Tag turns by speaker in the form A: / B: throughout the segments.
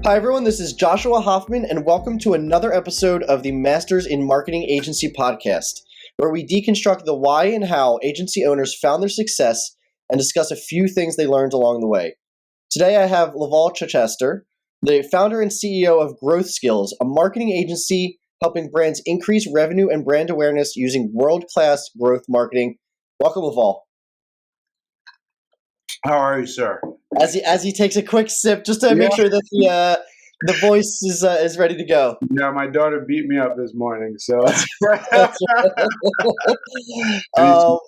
A: Hi, everyone. This is Joshua Hoffman, and welcome to another episode of the Masters in Marketing Agency podcast, where we deconstruct the why and how agency owners found their success and discuss a few things they learned along the way. Today, I have Lavall Chichester, the founder and CEO of Growth Skills, a marketing agency helping brands increase revenue and brand awareness using world-class growth marketing. Welcome, Lavall.
B: How are you, sir?
A: As he takes a quick sip, just to make sure that the voice is ready to go.
B: Yeah, my daughter beat me up this morning, so.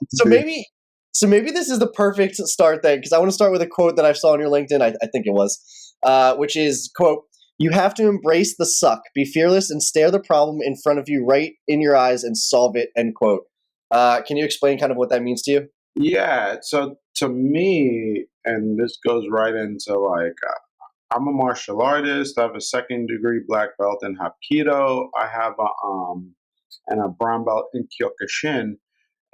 A: So maybe this is the perfect start then, because I want to start with a quote that I saw on your LinkedIn. I think it was, which is, quote, "You have to embrace the suck, be fearless, and stare the problem in front of you right in your eyes and solve it," end quote. Can you explain kind of what that means to you?
B: Yeah, so to me, and this goes right into I'm a martial artist. I have a second degree black belt in Hapkido. I have a brown belt in Kyokushin,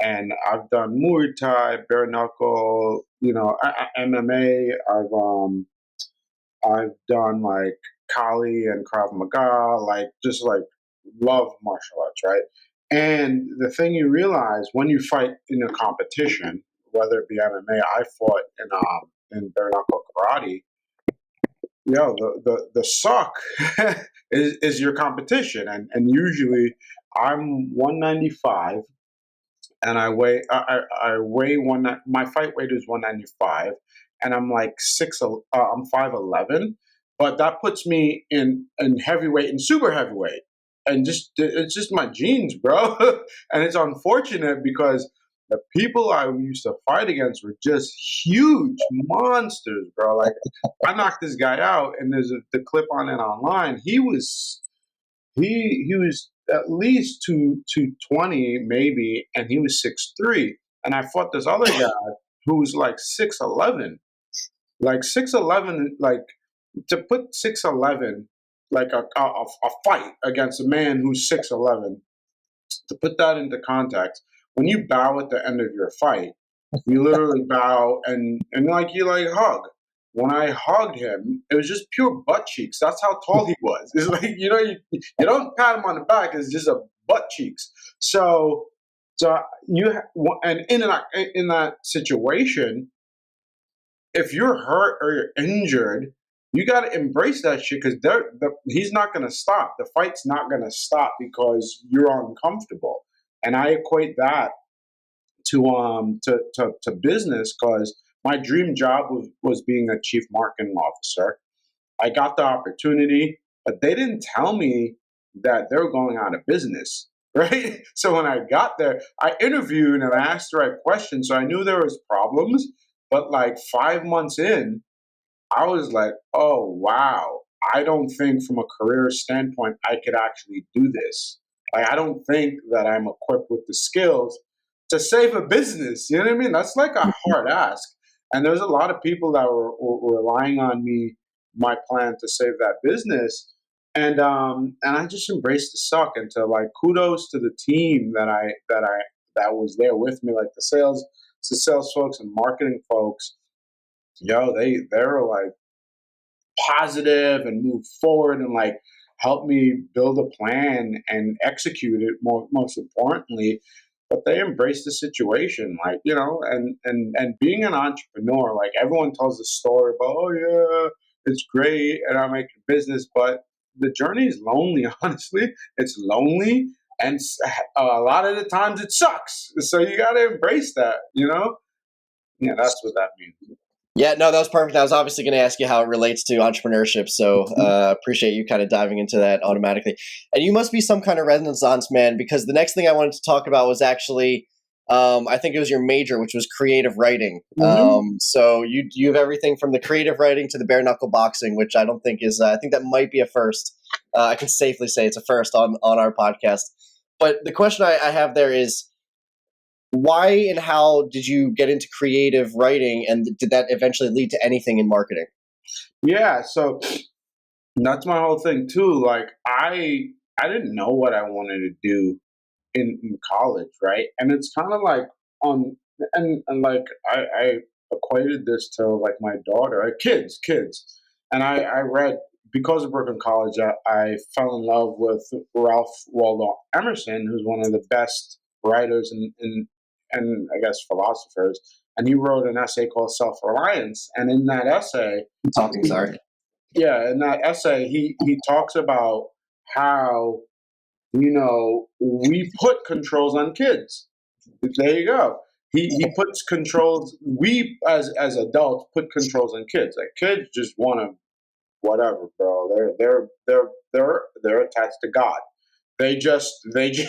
B: and I've done Muay Thai, bare knuckle, MMA. I've done like Kali and Krav Maga, love martial arts, right? And the thing you realize when you fight in a competition, whether it be MMA, I fought in bare knuckle karate. The suck is your competition, and usually I'm 195, and I weigh my fight weight is 195, and I'm like I'm 5'11", but that puts me in heavyweight and super heavyweight, and it's just my genes, bro. And it's unfortunate because the people I used to fight against were just huge monsters, bro. Like, I knocked this guy out, and there's the clip on it online. He was at least 220 maybe, and he was 6'3". And I fought this other guy who was like 6'11". Like 6'11", like to put 6'11", like a fight against a man who's 6'11", to put that into context, when you bow at the end of your fight, you literally bow and like you like hug. When I hugged him, it was just pure butt cheeks. That's how tall he was. It's like, you don't pat him on the back. It's just a butt cheeks. So and in that situation, if you're hurt or you're injured, you got to embrace that shit, because he's not going to stop. The fight's not going to stop because you're uncomfortable. And I equate that to business, because my dream job was being a chief marketing officer. I got the opportunity, but they didn't tell me that they were going out of business, right? So when I got there, I interviewed and I asked the right questions, so I knew there was problems. But like 5 months in, I was like, oh wow, I don't think from a career standpoint I could actually do this. Like, I don't think that I'm equipped with the skills to save a business. You know what I mean? That's like a hard ask. And there's a lot of people that were relying on me, my plan to save that business. And I just embraced the suck, and to like kudos to the team that was there with me, like the sales folks and marketing folks. They were like positive and move forward and like help me build a plan and execute it, most importantly. But they embrace the situation, like, and being an entrepreneur, like, everyone tells the story about, oh yeah, it's great and I make a business, but the journey is lonely. Honestly, it's lonely, and a lot of the times it sucks, so you got to embrace that. Yeah, that's what that means.
A: Yeah, no, that was perfect. I was obviously going to ask you how it relates to entrepreneurship, so appreciate you kind of diving into that automatically. And you must be some kind of Renaissance man, because the next thing I wanted to talk about was actually, I think it was your major, which was creative writing. So you have everything from the creative writing to the bare knuckle boxing, which I don't think is, I think that might be a first. I can safely say it's a first on our podcast. But the question I have there is, why and how did you get into creative writing, and did that eventually lead to anything in marketing?
B: Yeah, so that's my whole thing too. Like, I didn't know what I wanted to do in college, right? And it's kind of like and like I equated this to like my daughter, kids, and I read because of Brooklyn College, I fell in love with Ralph Waldo Emerson, who's one of the best writers and I guess philosophers. And he wrote an essay called Self-Reliance. And in that essay,
A: Talking, sorry.
B: yeah, in that essay, he talks about how, we put controls on kids. There you go. He puts controls. We as adults put controls on kids. Like kids just want to whatever, bro. They're attached to God. They just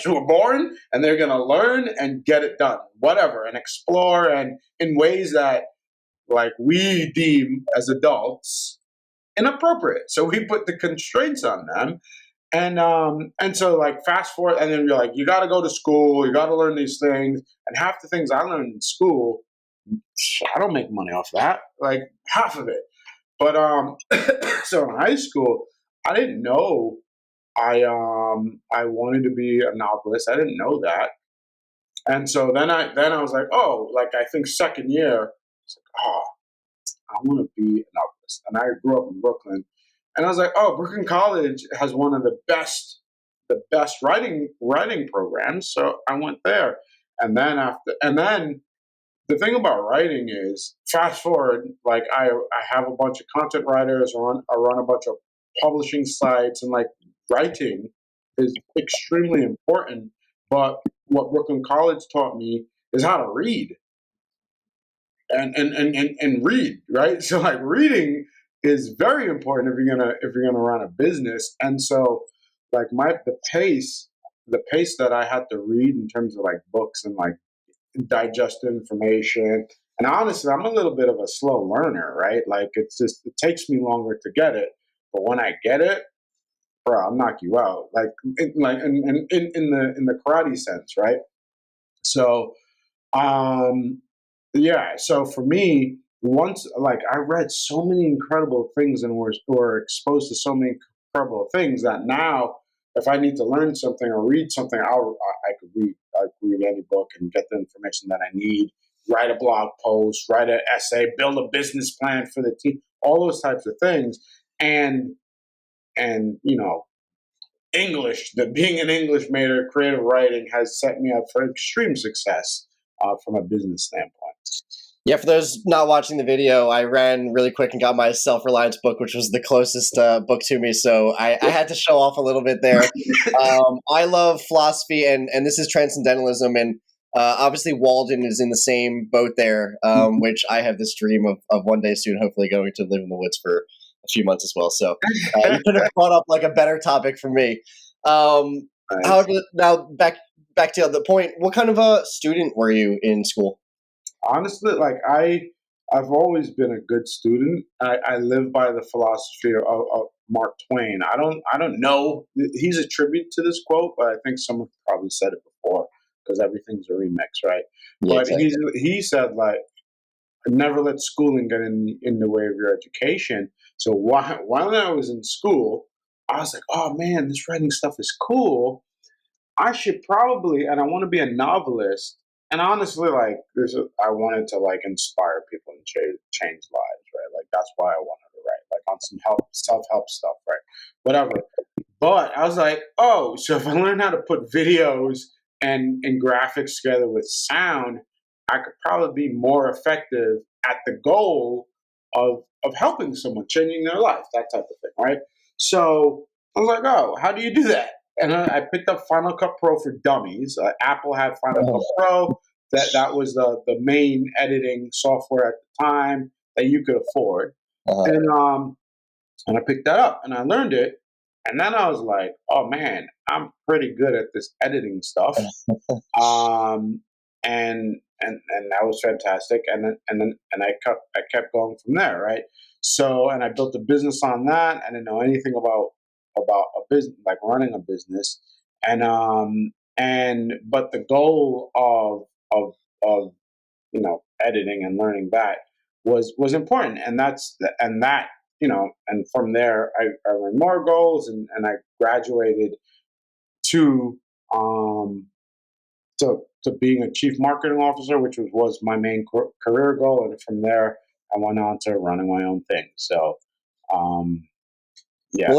B: were born and they're gonna learn and get it done, whatever, and explore and in ways that like we deem as adults inappropriate. So we put the constraints on them. And so like fast forward and then you're like, you gotta go to school, you gotta learn these things. And half the things I learned in school, I don't make money off that. Like half of it. But so in high school, I didn't know I wanted to be a novelist. I didn't know that. And so then I was like, oh, like I think second year, it's like, oh, I want to be a novelist. And I grew up in Brooklyn. And I was like, oh, Brooklyn College has one of the best writing programs. So I went there. And then the thing about writing is fast forward, like I have a bunch of content writers, I run a bunch of publishing sites, and like writing is extremely important. But what Brooklyn College taught me is how to read and read, right? So like reading is very important if you're gonna run a business. And so like the pace that I had to read in terms of like books and like digest information. And honestly, I'm a little bit of a slow learner, right? Like it takes me longer to get it, but when I get it, bro, I'll knock you out. Like in the karate sense, right? So yeah. So for me, once like I read so many incredible things and were exposed to so many incredible things that now, if I need to learn something or read something, I could read any book and get the information that I need. Write a blog post, write an essay, build a business plan for the team, all those types of things, and and English, being an English major, creative writing has set me up for extreme success from a business standpoint.
A: Yeah, for those not watching the video, I ran really quick and got my self-reliance book, which was the closest book to me. So I had to show off a little bit there. I love philosophy, and this is transcendentalism. And obviously, Walden is in the same boat there, which I have this dream of one day soon, hopefully going to live in the woods for a few months as well. So you could have brought up like a better topic for me.
B: Nice.
A: Now back to the point, what kind of a student were you in school?
B: Honestly, like I've always been a good student. I live by the philosophy of Mark Twain. I don't know. He's a tribute to this quote, but I think someone probably said it before because everything's a remix, right?
A: Yeah,
B: But
A: exactly.
B: he said like never let schooling get in the way of your education. So while I was in school, I was like, oh man, this writing stuff is cool. I should probably, and I want to be a novelist. And honestly, like I wanted to like inspire people and change lives, right? Like that's why I wanted to write, like on some self help stuff, right? Whatever. But I was like, oh, so if I learn how to put videos and graphics together with sound, I could probably be more effective at the goal of helping someone, changing their life, that type of thing, right? So I was like, oh, how do you do that? And I picked up Final Cut Pro for Dummies. Apple had Final Cut Pro. That was the main editing software at the time that you could afford.
A: Uh-huh.
B: And I picked that up and I learned it. And then I was like, oh man, I'm pretty good at this editing stuff. Um, and that was fantastic. And I kept going from there, right? So and I built a business on that. I didn't know anything about a business, like running a business, and but the goal of editing and learning that was important, and and from there I learned more goals, and I graduated to um to being a chief marketing officer, which was my main career goal, and from there I went on to running my own thing. So um Yeah.
A: Well,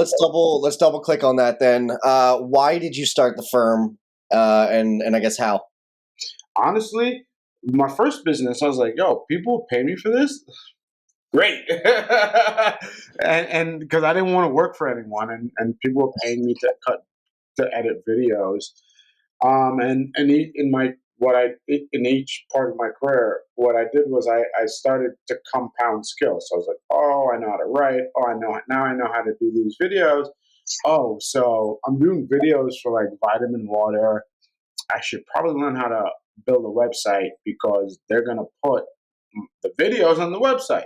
A: let's double click on that then. Why did you start the firm, and I guess how?
B: Honestly, my first business, I was like, yo, people pay me for this? Great. And because I didn't want to work for anyone, and people were paying me to edit videos. In my what I in each part of my career, what I did was I started to compound skills. So I was like, oh, I know how to write. Oh, I know how to do these videos. Oh, so I'm doing videos for like vitamin water. I should probably learn how to build a website because they're gonna put the videos on the website.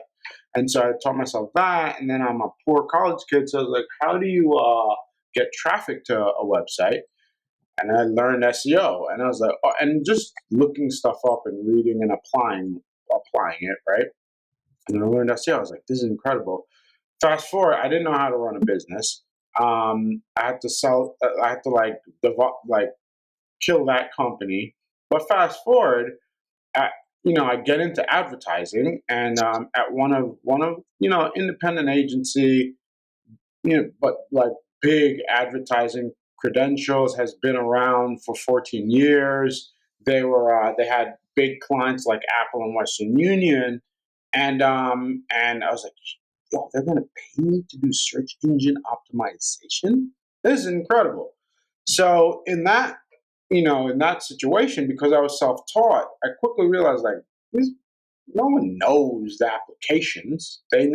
B: And so I taught myself that, and then I'm a poor college kid, so I was like, how do you get traffic to a website? And I learned SEO, and I was like, oh, and just looking stuff up and reading and applying it, right? And I learned SEO. I was like, this is incredible. Fast forward, I didn't know how to run a business. I had to sell. I had to like kill that company. But fast forward, at, I get into advertising, and at one of independent agency, but like big advertising credentials, has been around for 14 years. They had big clients like Apple and Western Union, and I was like, yo, they're gonna pay me to do search engine optimization. This is incredible. So in that situation, because I was self-taught, I quickly realized like these no one knows the applications. They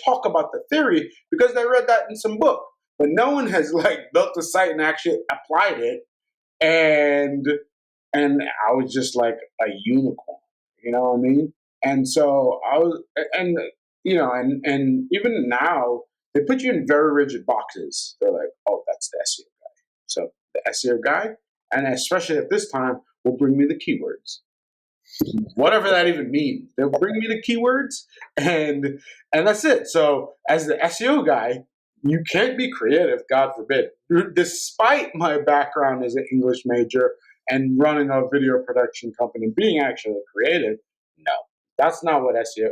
B: talk about the theory because they read that in some book, but no one has like built a site and actually applied it. And I was just like a unicorn, you know what I mean? And so I was, and even now they put you in very rigid boxes. They're like, oh, that's the SEO guy. So the SEO guy, and especially at this time, will bring me the keywords, whatever that even means. They'll bring me the keywords, and that's it. So as the SEO guy, you can't be creative, God forbid. Despite my background as an English major and running a video production company, being actually creative, no, that's not what SEO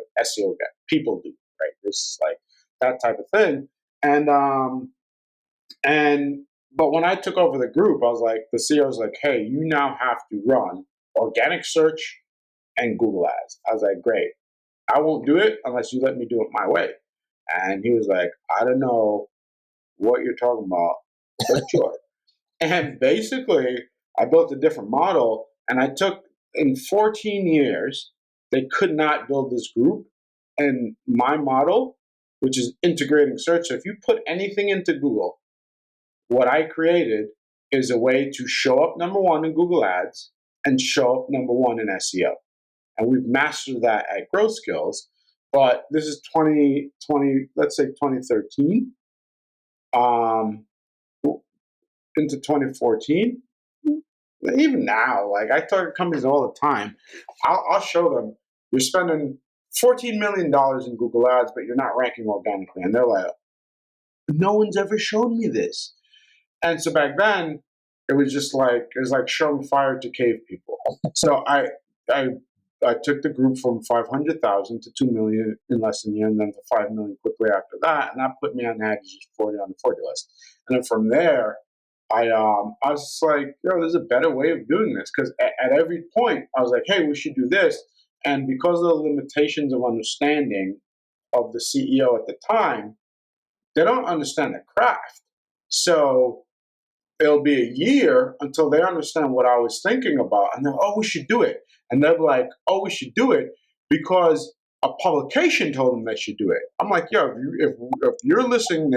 B: guy people do, right? This is like that type of thing, and and but when I took over the group, I was like, the CEO was like, hey, you now have to run organic search and Google Ads. I was like, great. I won't do it unless you let me do it my way. And he was like, I don't know what you're talking about, but sure. And basically, I built a different model, and I took in 14 years, they could not build this group. And my model, which is integrating search, so if you put anything into Google, what I created is a way to show up number one in Google Ads and show up number one in SEO. And we've mastered that at Growth Skills. But this is 2020, let's say 2013, um, into 2014. Even now, like I target companies all the time. I'll show them you're spending $14 million in Google Ads, but you're not ranking organically. And they're like, no one's ever shown me this. And so back then, it was like showing fire to cave people. So I I took the group from 500,000 to 2 million in less than a year, and then to 5 million quickly after that, and that put me on AdAge's 40 on the 40 list. And then from there, I was just like, there's a better way of doing this because at every point I was like, hey, we should do this, and because of the limitations of understanding of the CEO at the time, they don't understand the craft. So it'll be a year until they understand what I was thinking about. And then, oh, we should do it. And they're like, oh, we should do it because a publication told them they should do it. I'm like, if you're listening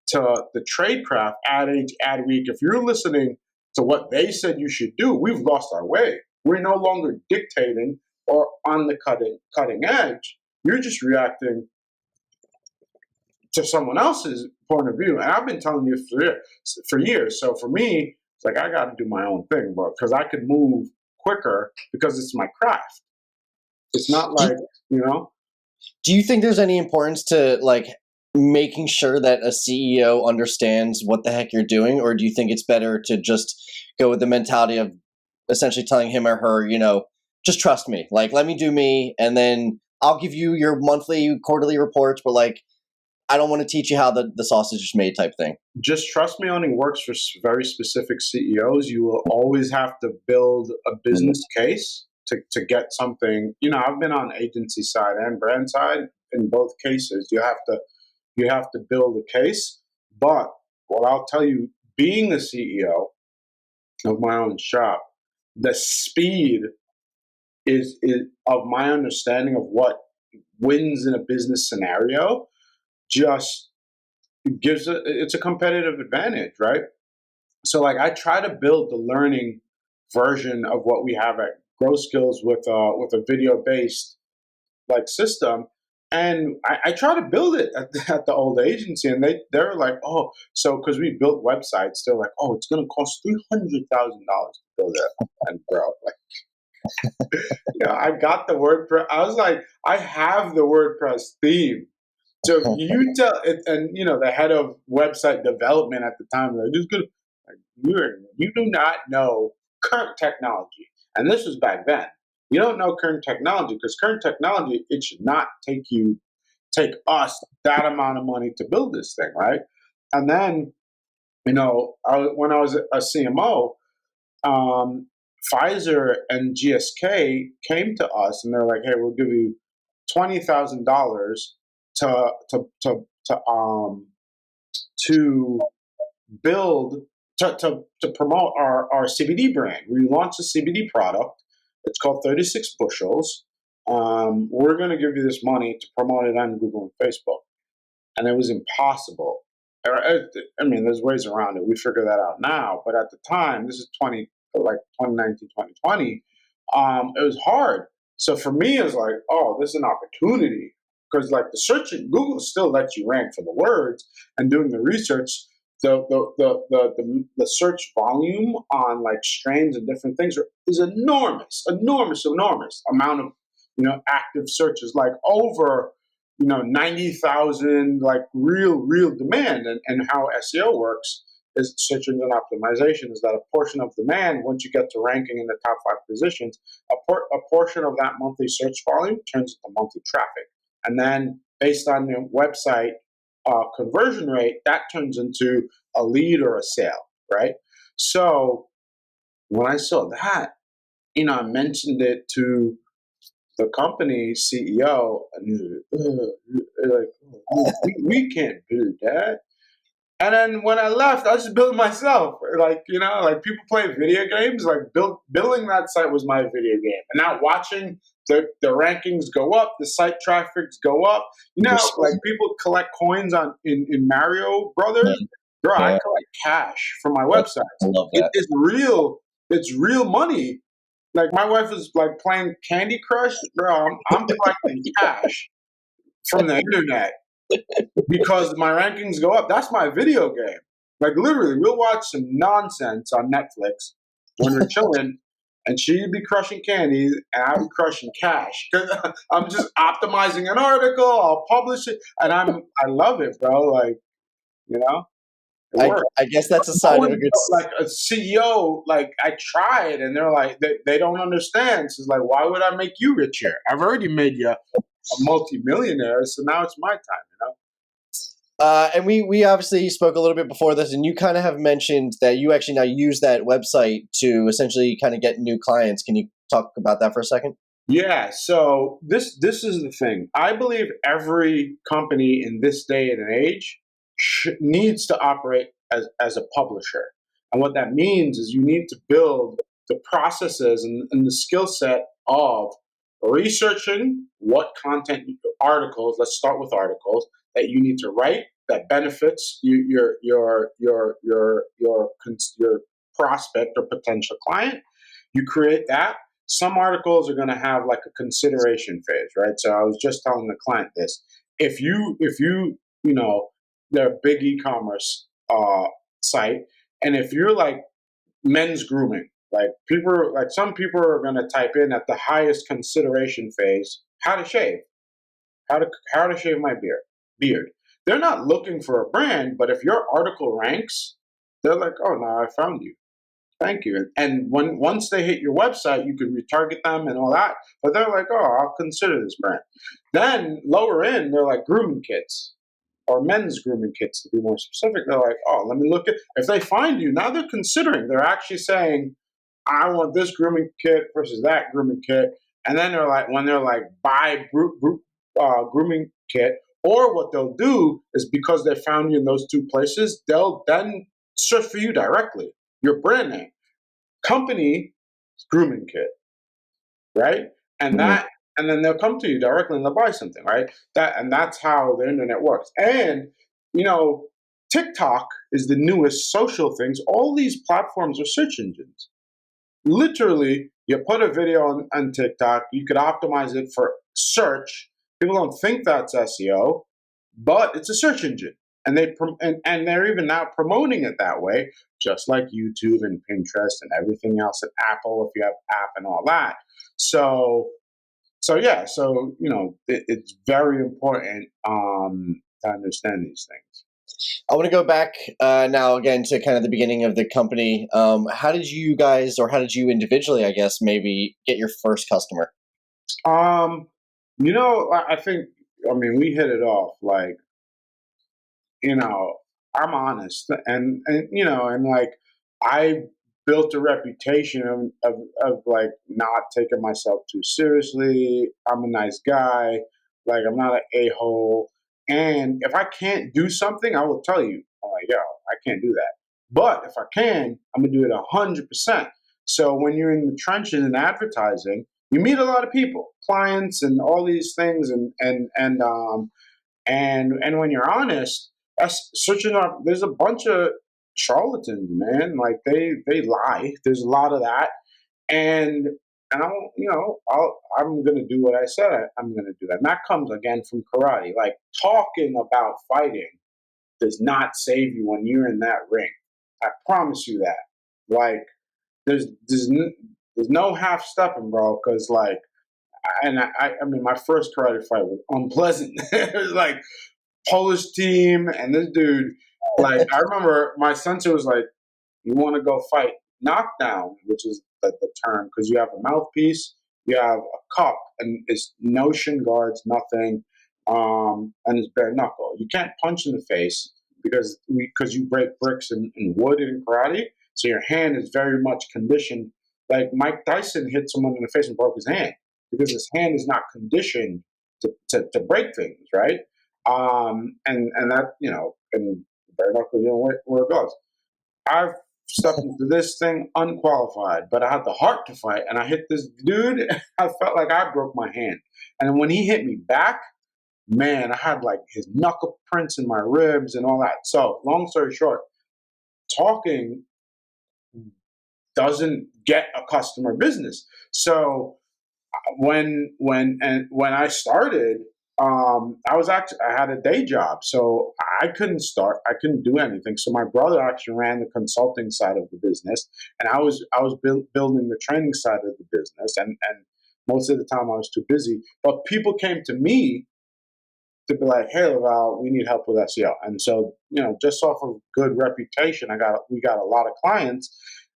B: to the Tradecraft, AdAge, Adweek, if you're listening to what they said you should do, we've lost our way. We're no longer dictating or on the cutting edge. You're just reacting to someone else's point of view. And I've been telling you for years. So for me, it's like I got to do my own thing, but because I could move quicker because it's my craft. It's not
A: Do
B: like,
A: you,
B: you know,
A: do you think there's any importance to like making sure that a CEO understands what the heck you're doing, or do you think it's better to just go with the mentality of essentially telling him or her, just trust me, like let me do me, and then I'll give you your monthly, quarterly reports, but like I don't want to teach you how the sausage is made type thing.
B: Just trust me only works for very specific CEOs. You will always have to build a business case to get something. I've been on agency side and brand side. In both cases, you have to build a case. But what I'll tell you, being the CEO of my own shop, the speed is of my understanding of what wins in a business scenario just it's a competitive advantage, right? So like I try to build the learning version of what we have at Grow Skills with a video based like system, and I try to build it at the old agency, and they're like, oh, so because we built websites, they're like, oh, it's going to cost $300,000 to build it and grow. Like, I got the WordPress. I was like, I have the WordPress theme. So if you tell it, and the head of website development at the time, like, just gonna, like, you do not know current technology, and this was back then. You don't know current technology because current technology, it should not take us that amount of money to build this thing, right? And then, when I was a CMO, Pfizer and GSK came to us and they're like, "Hey, we'll give you $20,000 to to build to promote our CBD brand. We launched a CBD product. It's called 36 Bushels. We're going to give you this money to promote it on Google and Facebook." And it was impossible. I mean, there's ways around it. We figure that out now. But at the time, this is 2019, 2020, it was hard. So for me, it was like, oh, this is an opportunity. Because like the search in Google still lets you rank for the words, and doing the research, the search volume on like strains and different things is enormous amount of active searches, like over 90,000, like real demand. And how SEO works is search engine optimization is that a portion of demand, once you get to ranking in the top 5 positions, a portion of that monthly search volume turns into monthly traffic. And then based on your website conversion rate, that turns into a lead or a sale, right? So when I saw that, I mentioned it to the company CEO, and like, we can't do that. And then when I left, I just built it myself. Like, like people play video games, like building that site was my video game. And now watching the rankings go up, the site traffics go up. Like people collect coins in Mario Brothers. Bro, I collect cash from my websites.
A: I love that.
B: It's real money. Like my wife is like playing Candy Crush. Bro, I'm collecting cash from the internet because my rankings go up. That's my video game. Like literally, we'll watch some nonsense on Netflix when we're chilling, and she'd be crushing candies, and I'd be crushing cash. Cause I'm just optimizing an article. I'll publish it, and I love it, bro. Like,
A: I guess that's a sign of a good.
B: Like a CEO, like I tried, and they're like, they don't understand. So it's like, why would I make you richer? I've already made you a multi-millionaire, so now it's my time,
A: And we obviously spoke a little bit before this, and you kind of have mentioned that you actually now use that website to essentially kind of get new clients. Can you talk about that for a second?
B: Yeah. So this is the thing. I believe every company in this day and age needs to operate as a publisher. And what that means is you need to build the processes and the skill set of researching what content articles, let's start with articles, that you need to write that benefits your prospect or potential client. You create that. Some articles are going to have like a consideration phase, right? So I was just telling the client this. If they're a big e-commerce site, and if you're like men's grooming, like some people are going to type in at the highest consideration phase, how to shave, how to shave my beard. They're not looking for a brand, but if your article ranks, they're like, oh, no, I found you. Thank you. And once they hit your website, you can retarget them and all that. But they're like, oh, I'll consider this brand. Then lower in, they're like grooming kits. or men's grooming kits to be more specific. They're like, oh, let me look at, if they find you, now they're considering, they're actually saying, I want this grooming kit versus that grooming kit. And then they're like, when they're like, buy grooming kit, or what they'll do is because they found you in those two places, they'll then search for you directly, your brand name, company grooming kit, right? And
A: Mhm.
B: that, and then they'll come to you directly and they'll buy something, right? That's how the internet works. And you know, TikTok is the newest social things. All these platforms are search engines. Literally, you put a video on TikTok, you could optimize it for search. People don't think that's SEO, but it's a search engine. And and they're even now promoting it that way, just like YouTube and Pinterest and everything else at Apple, if you have app and all that. So so you know, it's very important to understand these things.
A: I want to go back now again to kind of the beginning of the company. How did you guys, or how did you individually, I guess, maybe get your first customer?
B: Um, you know, I think, I mean, we hit it off. Like, you know, I'm honest, and you know, and like, I built a reputation of like not taking myself too seriously. I'm a nice guy. Like, I'm not an a-hole. And if I can't do something, I will tell you. I'm like, yo, I can't do that. But if I can, I'm gonna do it 100%. So when you're in the trenches in advertising, you meet a lot of people, clients, and all these things, and when you're honest, that's switching up. There's a bunch of charlatans, man. Like they lie. There's a lot of that, and and I'll, you know, I'm gonna do what I said I'm gonna do. And that comes again from karate. Like, talking about fighting does not save you when you're in that ring. I promise you that. Like, there's no half stepping, bro. Because like, I mean, my first karate fight was unpleasant. It was like Polish team, and this dude, like, I remember my sensei was like, "You want to go fight knockdown," which is the term, because you have a mouthpiece, you have a cup, and it's no shin guards, nothing, and it's bare knuckle. You can't punch in the face because you break bricks and wood in karate, so your hand is very much conditioned. Like Mike Tyson hit someone in the face and broke his hand because his hand is not conditioned to break things, right? And that, you know, and bare knuckle, you know where it goes. I've stepped into this thing unqualified, but I had the heart to fight, and I hit this dude. I felt like I broke my hand, and when he hit me back, man, I had like his knuckle prints in my ribs and all that. So, long story short, talking doesn't get a customer business. So when I started, I had a day job, so I couldn't do anything. So my brother actually ran the consulting side of the business, and I was building the training side of the business, and most of the time I was too busy. But people came to me to be like, "Hey, Lavall, we need help with SEO." And so, you know, just off of good reputation, we got a lot of clients,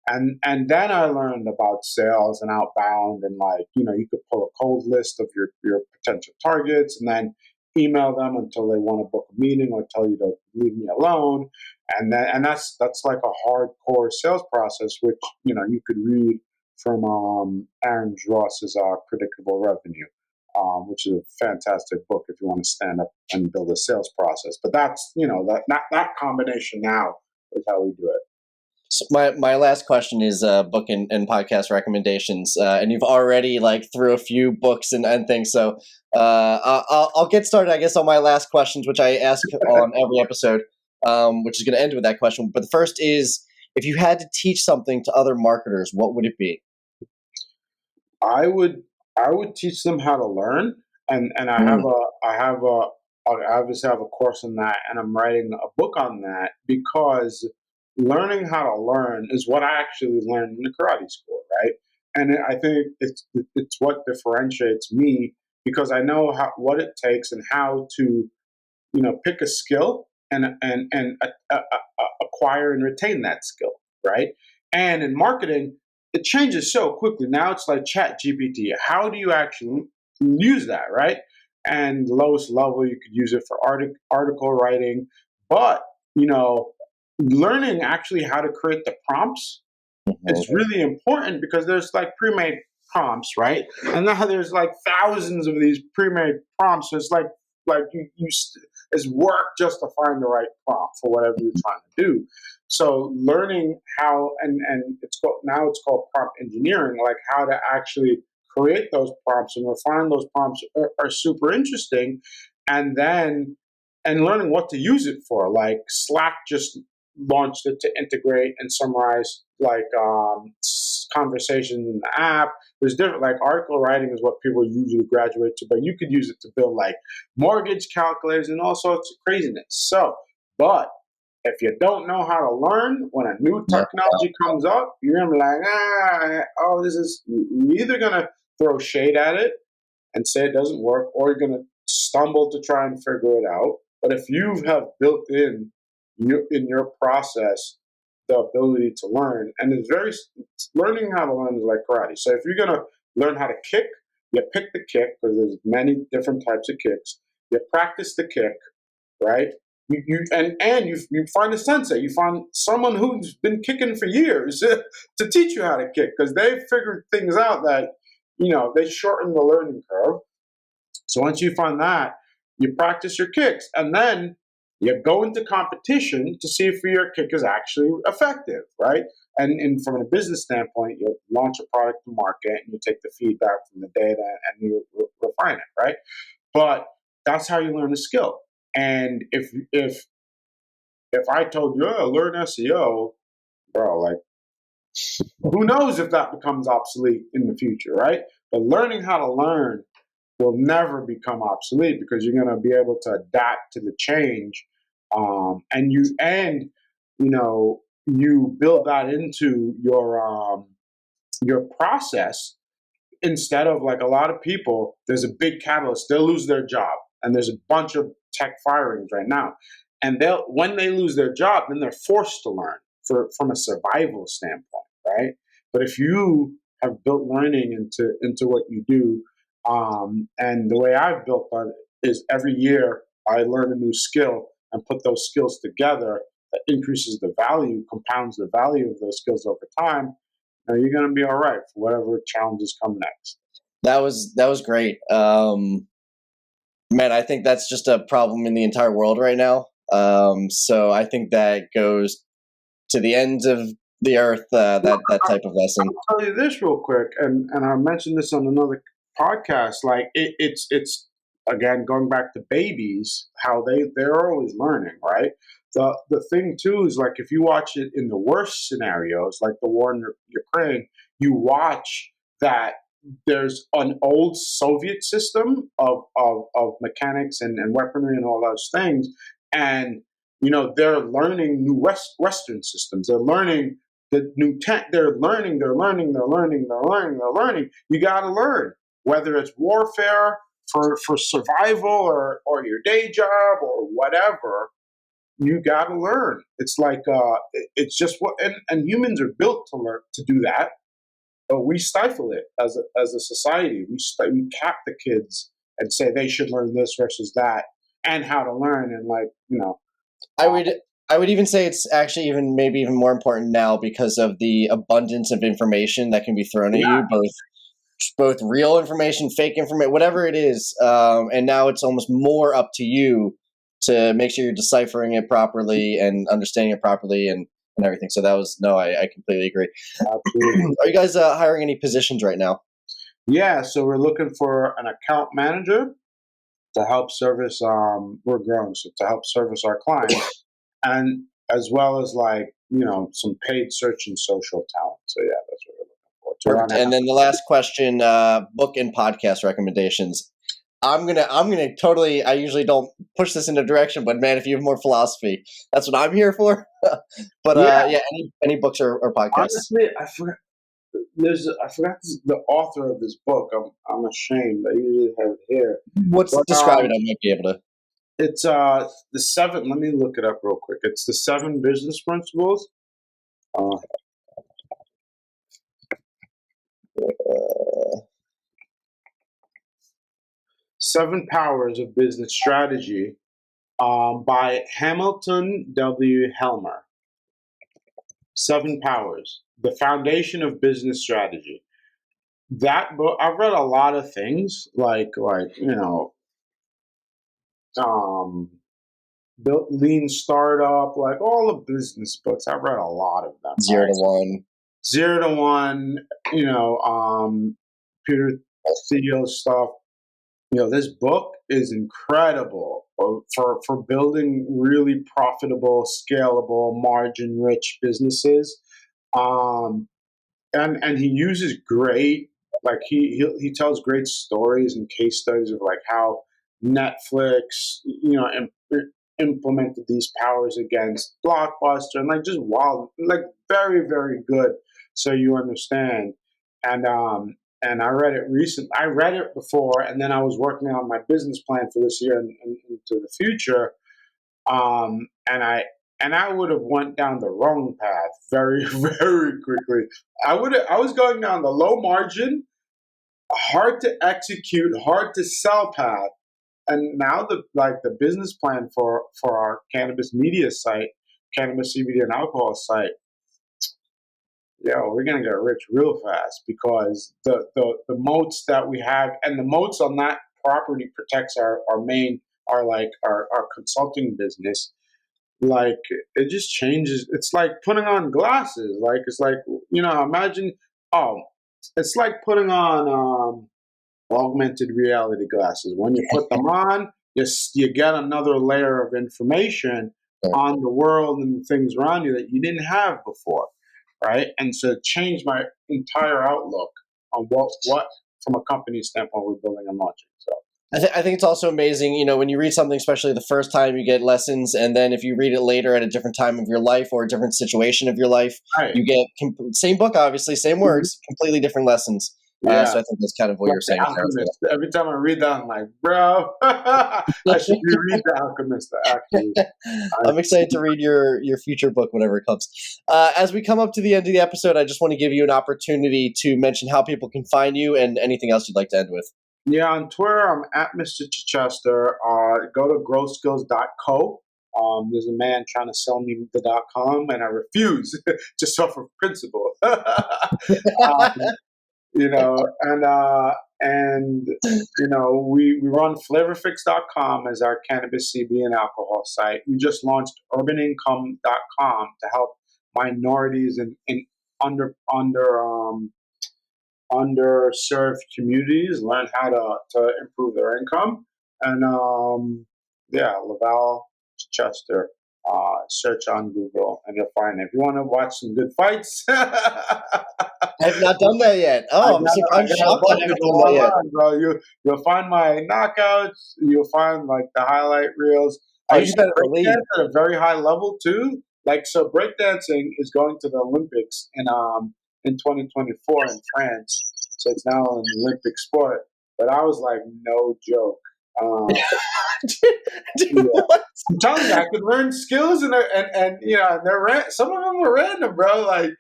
B: and then I learned about sales and outbound, and like, you know, you could pull a cold list of your potential targets, and then email them until they want to book a meeting or tell you to leave me alone, and that's like a hardcore sales process, which, you know, you could read from Aaron Ross's Predictable Revenue, which is a fantastic book if you want to stand up and build a sales process. But that's, you know, that combination now is how we do it.
A: So my last question is book and podcast recommendations, and you've already like threw a few books and things. So I'll get started, I guess, on my last questions, which I ask on every episode, which is going to end with that question. But the first is, if you had to teach something to other marketers, what would it be?
B: I would I would teach them how to learn, and
A: Mm,
B: I obviously have a course on that, and I'm writing a book on that, because learning how to learn is what I actually learned in the karate school, right? And I think it's what differentiates me, because I know what it takes and how to, you know, pick a skill and acquire and retain that skill, right? And in marketing, it changes so quickly. Now it's like Chat GPT. How do you actually use that, right? and the lowest level you could use it for article writing. But you know, learning actually how to create the prompts
A: Mhm.
B: is really important because there's like pre-made prompts, right? And now there's like thousands of these pre-made prompts. So it's like it's work just to find the right prompt for whatever you're trying to do. So learning how and it's called prompt engineering, like how to actually create those prompts and refine those prompts are super interesting. And then and learning what to use it for. Like Slack just launched it to integrate and summarize like conversations in the app. There's different like article writing is what people usually graduate to, but you could use it to build like mortgage calculators and all sorts of craziness. So, but if you don't know how to learn when a new
A: Yeah.
B: technology comes up, you're gonna be like, oh, this is. You're either gonna throw shade at it and say it doesn't work, or you're gonna stumble to try and figure it out. But if you have built in your process the ability to learn, and learning how to learn is like karate. So if you're gonna learn how to kick, you pick the kick because there's many different types of kicks. You practice the kick, right? You find a sensei, you find someone who's been kicking for years to teach you how to kick because they've figured things out that they shorten the learning curve. So once you find that, you practice your kicks, and then you go into competition to see if your kick is actually effective, right? And from a business standpoint, you launch a product to market, and you take the feedback from the data, and you refine it, right? But that's how you learn a skill. And if I told you, oh, learn SEO, bro, like who knows if that becomes obsolete in the future, right? But learning how to learn will never become obsolete because you're going to be able to adapt to the change, you build that into your process instead of like a lot of people. There's a big catalyst; they'll lose their job, and there's a bunch of tech firings right now, and they'll when they lose their job, then they're forced to learn from a survival standpoint, right? But if you have built learning into what you do, and the way I've built on it is every year I learn a new skill and put those skills together. That increases the value, compounds the value of those skills over time. Now you're going to be all right for whatever challenges come next.
A: That was great. Man, I think that's just a problem in the entire world right now. So I think that goes to the ends of the earth. That type of lesson.
B: I'll tell you this real quick, and I mentioned this on another podcast. Like it's again going back to babies, how they're always learning, right? The thing too is like if you watch it in the worst scenarios, like the war in Ukraine, you watch that there's an old Soviet system of mechanics and weaponry and all those things, and they're learning new Western systems. They're learning the new tech. They're learning. They're learning. They're learning. They're learning. They're learning. You got to learn whether it's warfare for survival or your day job or whatever. You got to learn. It's like it's just what and humans are built to learn to do that, but we stifle it as a society. We cap the kids and say they should learn this versus that and how to learn and
A: I
B: uh,
A: would I would even say it's actually even maybe even more important now because of the abundance of information that can be thrown at
B: yeah,
A: you, both real information, fake information, whatever it is. And now it's almost more up to you to make sure you're deciphering it properly and understanding it properly and everything. So that was no, I completely agree.
B: absolutely.
A: Are you guys hiring any positions right now?
B: Yeah, so we're looking for an account manager to help service. We're growing, so to help service our clients, and as well as some paid search and social talent. So yeah, that's what we're looking for to
A: Perfect.
B: run it.
A: And then the last question, book and podcast recommendations. I'm gonna totally. I usually don't push this in a direction, but man, if you have more philosophy, that's what I'm here for. But
B: Yeah,
A: yeah, any books or podcasts?
B: honestly, I forgot. I forgot the author of this book. I'm ashamed. I usually have it here,
A: What's
B: but
A: describe it? I might be able to.
B: it's the seven. Let me look it up real quick. It's the seven business principles. Uh, Seven Powers of Business Strategy by Hamilton W. Helmer. Seven Powers, the foundation of business strategy. That book, I've read a lot of things like built lean startup, like all the business books. I've read a lot of them.
A: Zero to One.
B: Zero to One, Peter Thiel's stuff. This book is incredible for building really profitable, scalable, margin-rich businesses. And he uses great, like he tells great stories and case studies of like how Netflix, implemented these powers against Blockbuster, and like just wild, like very, very good. So you understand. And I read it recently. I read it before, and then I was working on my business plan for this year and into the future. And I would have went down the wrong path very, very quickly. I was going down the low margin, hard to execute, hard to sell path. And now the business plan for our cannabis media site, cannabis, CBD, and alcohol site, we're gonna get rich real fast because the moats that we have, and the moats on that property protects our consulting business. Like it just changes. It's like putting on glasses. Like it's like imagine. It's like putting on augmented reality glasses. When you put them on, you get another layer of information on the world and the things around you that you didn't have before. Right, and so it changed my entire outlook on what from a company standpoint we're building and launching. So
A: I think it's also amazing, when you read something, especially the first time, you get lessons, and then if you read it later at a different time of your life or a different situation of your life,
B: right.
A: You get same book, obviously, same words, completely different lessons.
B: Yeah.
A: So I think that's kind of what you're saying.
B: Every time I read that, I'm like, bro, I should reread The Alchemist, actually.
A: I'm excited to read your future book, whenever it comes. As we come up to the end of the episode, I just want to give you an opportunity to mention how people can find you and anything else you'd like to end with.
B: Yeah, on Twitter, I'm at Mr. Chichester. Go to growskills.co. There's a man trying to sell me the .com, and I refuse, just off of principle. We run flavorfix.com as our cannabis, CBD, and alcohol site. We just launched urbanincome.com to help minorities in underserved communities learn how to improve their income. And Lavall Chichester. Search on Google and you'll find it. If you want to watch some good fights,
A: I have not done that yet. I'm shocked I haven't done that yet.
B: Bro. You'll find my knockouts. You'll find like the highlight reels. I used to breakdance at a very high level too. Like so, breakdancing is going to the Olympics in 2024 in France. So it's now an Olympic sport. But I was like, no joke.
A: What?
B: I'm telling you, I could learn skills and some of them were random, bro. Like,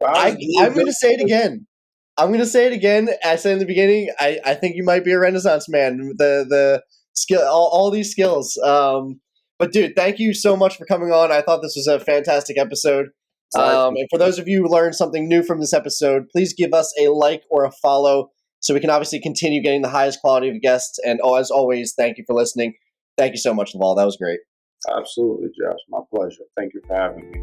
A: I'm going to say it again. I said in the beginning, I think you might be a Renaissance man. The skill, all these skills. But dude, thank you so much for coming on. I thought this was a fantastic episode. And for those of you who learned something new from this episode, please give us a like or a follow so we can obviously continue getting the highest quality of guests. And as always, thank you for listening. Thank you so much, Lavall. That was great.
B: Absolutely, Josh. My pleasure. Thank you for having me.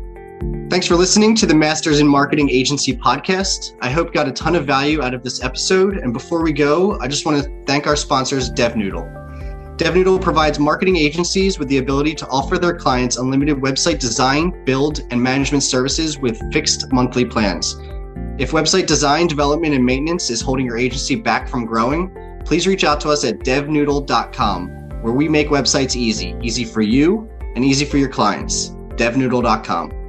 A: Thanks for listening to the Masters in Marketing Agency podcast. I hope you got a ton of value out of this episode. And before we go, I just want to thank our sponsors, DevNoodle. DevNoodle provides marketing agencies with the ability to offer their clients unlimited website design, build, and management services with fixed monthly plans. If website design, development, and maintenance is holding your agency back from growing, please reach out to us at devnoodle.com, where we make websites easy for you and easy for your clients. devnoodle.com.